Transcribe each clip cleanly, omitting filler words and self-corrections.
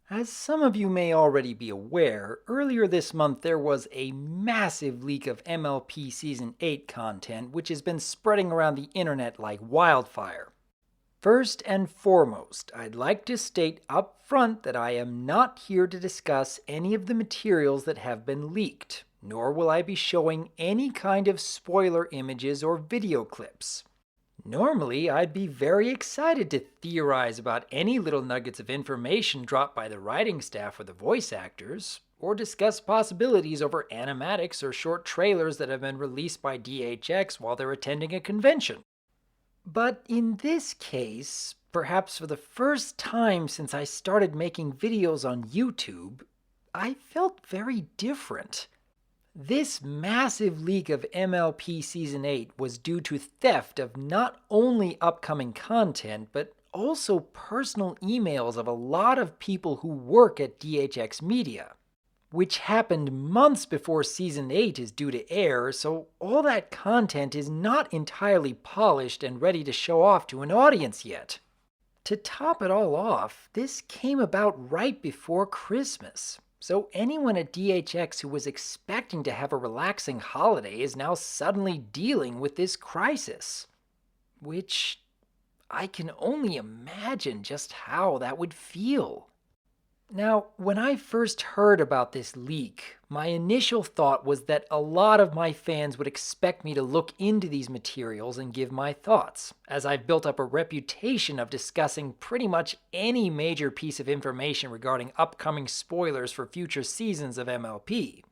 As some of you may already be aware, earlier this month there was a massive leak of MLP Season 8 content which has been spreading around the internet like wildfire. First and foremost, I'd like to state up front that I am not here to discuss any of the materials that have been leaked, nor will I be showing any kind of spoiler images or video clips. Normally, I'd be very excited to theorize about any little nuggets of information dropped by the writing staff or the voice actors, or discuss possibilities over animatics or short trailers that have been released by DHX while they're attending a convention. But in this case, perhaps for the first time since I started making videos on YouTube, I felt very different. This massive leak of MLP Season 8 was due to theft of not only upcoming content, but also personal emails of a lot of people who work at DHX Media, which happened months before Season 8 is due to air, so all that content is not entirely polished and ready to show off to an audience yet. To top it all off, this came about right before Christmas. So anyone at DHX who was expecting to have a relaxing holiday is now suddenly dealing with this crisis. Which I can only imagine just how that would feel. Now, when I first heard about this leak, my initial thought was that a lot of my fans would expect me to look into these materials and give my thoughts, as I've built up a reputation of discussing pretty much any major piece of information regarding upcoming spoilers for future seasons of MLP.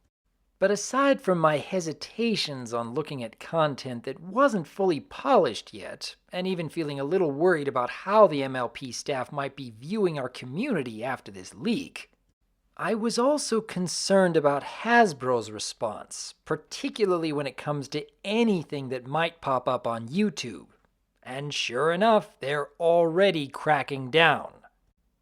But aside from my hesitations on looking at content that wasn't fully polished yet, and even feeling a little worried about how the MLP staff might be viewing our community after this leak, I was also concerned about Hasbro's response, particularly when it comes to anything that might pop up on YouTube. And sure enough, they're already cracking down.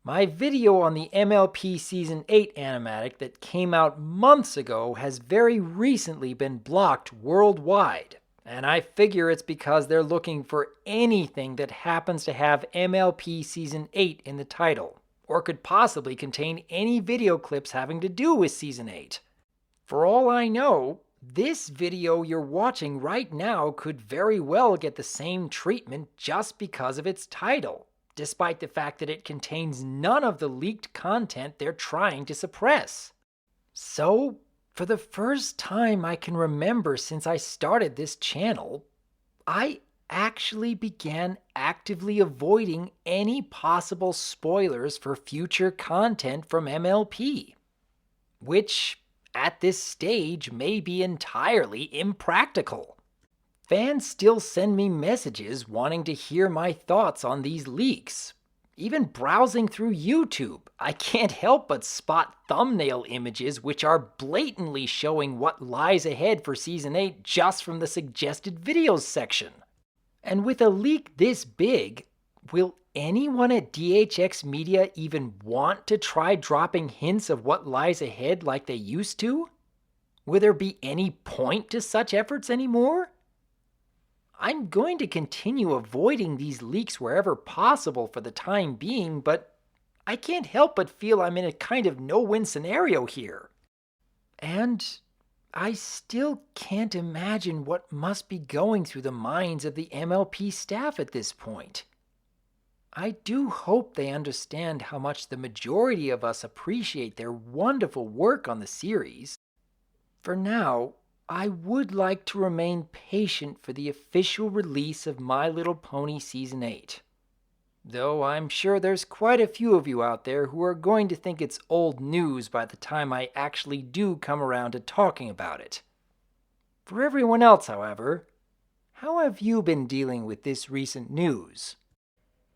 My video on the MLP Season 8 animatic that came out months ago has very recently been blocked worldwide, and I figure it's because they're looking for anything that happens to have MLP Season 8 in the title, or could possibly contain any video clips having to do with Season 8. For all I know, this video you're watching right now could very well get the same treatment just because of its title, despite the fact that it contains none of the leaked content they're trying to suppress. So, for the first time I can remember since I started this channel, I actually began actively avoiding any possible spoilers for future content from MLP, which, at this stage, may be entirely impractical. Fans still send me messages wanting to hear my thoughts on these leaks. Even browsing through YouTube, I can't help but spot thumbnail images which are blatantly showing what lies ahead for Season 8 just from the suggested videos section. And with a leak this big, will anyone at DHX Media even want to try dropping hints of what lies ahead like they used to? Will there be any point to such efforts anymore? I'm going to continue avoiding these leaks wherever possible for the time being, but I can't help but feel I'm in a kind of no-win scenario here. And I still can't imagine what must be going through the minds of the MLP staff at this point. I do hope they understand how much the majority of us appreciate their wonderful work on the series. For now, I would like to remain patient for the official release of My Little Pony Season 8. Though I'm sure there's quite a few of you out there who are going to think it's old news by the time I actually do come around to talking about it. For everyone else, however, how have you been dealing with this recent news?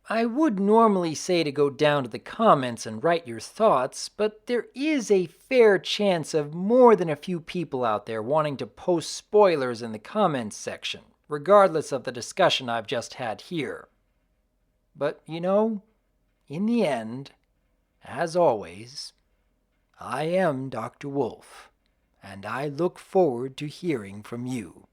I would normally say to go down to the comments and write your thoughts, but there is a fair chance of more than a few people out there wanting to post spoilers in the comments section, regardless of the discussion I've just had here. But you know, in the end, as always, I am Dr. Wolf, and I look forward to hearing from you.